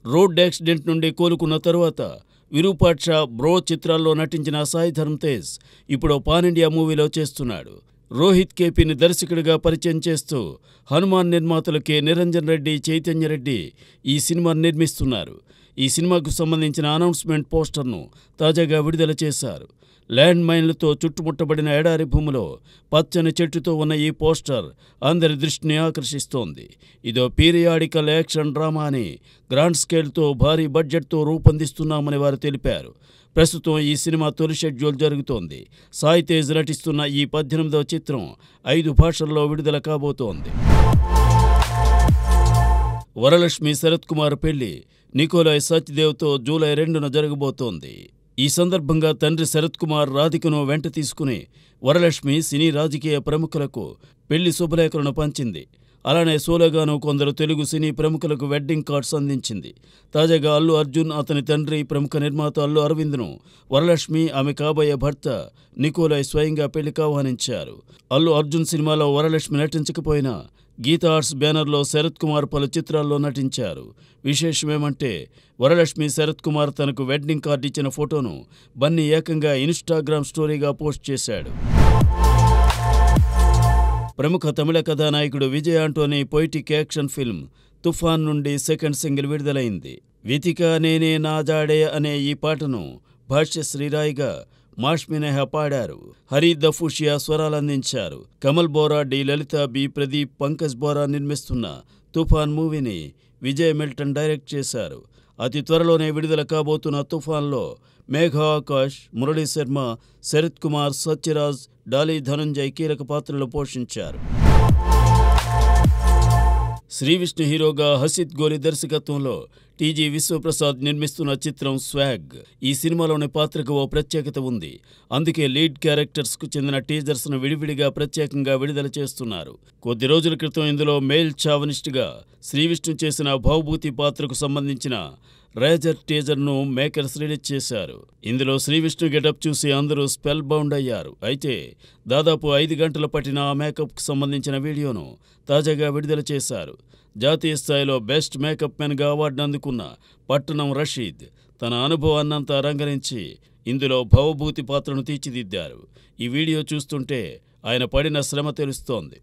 Road accident నుండి కోలుకున్న తరువాత విరూపాక్ష, బ్రో చిత్రాల్లో నటించిన సాయి ధరమ్ తేజ్ ఇప్పుడు పాన్ ఇండియా మూవీలో చేస్తున్నాడు. రోహిత్ కేపీని దర్శకుడిగా పరిచయం చేస్తూ హనుమాన్ నిర్మాతలు కె. నిరంజన్ రెడ్డి, చైతన్య రెడ్డి ఈ సినిమాను నిర్మిస్తున్నారు. ఈ సినిమాకు సంబంధించిన అనౌన్స్మెంట్ పోస్టర్ను తాజాగా విడుదల చేశారు. ల్యాండ్ మైన్లతో చుట్టుముట్టబడిన ఎడారి భూమిలో పచ్చని చెట్టుతో ఉన్న ఈ పోస్టర్ అందరి దృష్టిని ఆకర్షిస్తోంది. ఇదో పీరియాడికల్ యాక్షన్ డ్రామా అని గ్రాండ్ స్కేల్తో భారీ బడ్జెట్తో రూపొందిస్తున్నామని వారు తెలిపారు. ప్రస్తుతం ఈ సినిమా తొలి షెడ్యూల్ జరుగుతోంది. సాయి తేజ్ నటిస్తున్న ఈ 18వ చిత్రం 5 భాషల్లో విడుదల కాబోతోంది. వరలక్ష్మి శరత్ కుమార్ పెళ్లి నికోలాయ్ సచ్దేవ్తో జూలై 2న జరగబోతోంది. ఈ సందర్భంగా తండ్రి శరత్ కుమార్ రాధికను వెంట తీసుకుని వరలక్ష్మి సినీ రాజకీయ ప్రముఖులకు పెళ్లి శుభలేఖలను పంచింది. అలానే సోలోగాను కొందరు తెలుగు సినీ ప్రముఖులకు వెడ్డింగ్ కార్డ్స్ అందించింది. తాజాగా అల్లు అర్జున్, అతని తండ్రి, ప్రముఖ నిర్మాత అల్లు అరవింద్ను వరలక్ష్మి, ఆమె కాబోయే భర్త నికోలాయ్ స్వయంగా పెళ్లికి ఆహ్వానించారు. అల్లు అర్జున్ సినిమాలో వరలక్ష్మి నటించకపోయినా గీతా ఆర్ట్స్ బ్యానర్లో శరత్ కుమార్ పలు చిత్రాల్లో నటించారు. విశేషమేమంటే వరలక్ష్మి శరత్ కుమార్ తనకు వెడ్డింగ్ కార్డు ఇచ్చిన ఫోటోను బన్నీ ఏకంగా ఇన్స్టాగ్రామ్ స్టోరీగా పోస్ట్ చేశాడు. ప్రముఖ తమిళ కథానాయకుడు Vijay Antony poetic action film Toofan నుండి సెకండ్ సింగిల్ విడుదలైంది. వితిక నేనే నా జాడే అనే ఈ పాటను భాష్య శ్రీరాయ్గా మాష్మి నెహా పాడారు. హరి దఫూషియా స్వరాలందించారు. కమల్ బోరా, డి లలిత, బి ప్రదీప్, పంకజ్ బోరా నిర్మిస్తున్న తుఫాన్ మూవీని విజయ్ మిల్టన్ డైరెక్ట్ చేశారు. అతి త్వరలోనే విడుదల కాబోతున్న తుఫాన్లో మేఘా ఆకాష్, మురళీ శర్మ, శరత్ కుమార్, సత్యరాజ్, డాలీ ధనంజయ్ కీలక పాత్రలు పోషించారు. శ్రీవిష్ణు హీరోగా హసిత్ గోలి దర్శకత్వంలో టీజీ విశ్వప్రసాద్ నిర్మిస్తున్న చిత్రం స్వాగ్. ఈ సినిమాలోని పాత్రకు ఓ ప్రత్యేకత ఉంది. అందుకే లీడ్ క్యారెక్టర్స్కు చెందిన టీజర్స్ను విడివిడిగా ప్రత్యేకంగా విడుదల చేస్తున్నారు. కొద్ది రోజుల క్రితం ఇందులో మేల్ చావనిస్ట్గా శ్రీవిష్ణు చేసిన భవభూతి పాత్రకు సంబంధించిన రేజర్ టీజర్ను మేకర్స్ రిలీజ్ చేశారు. ఇందులో శ్రీవిష్ణు గెటప్ చూసి అందరూ స్పెల్ బౌండ్ అయ్యారు. అయితే దాదాపు 5 గంటలు పట్టిన ఆ మేకప్కు సంబంధించిన వీడియోను తాజాగా విడుదల చేశారు. జాతీయ స్థాయిలో బెస్ట్ మేకప్ మెన్గా అవార్డు అందుకున్న పట్టణం రషీద్ తన అనుభవాన్నంతా రంగరించి ఇందులో భవభూతి పాత్రను తీర్చిదిద్దారు. ఈ వీడియో చూస్తుంటే ఆయన పడిన శ్రమ తెలుస్తోంది.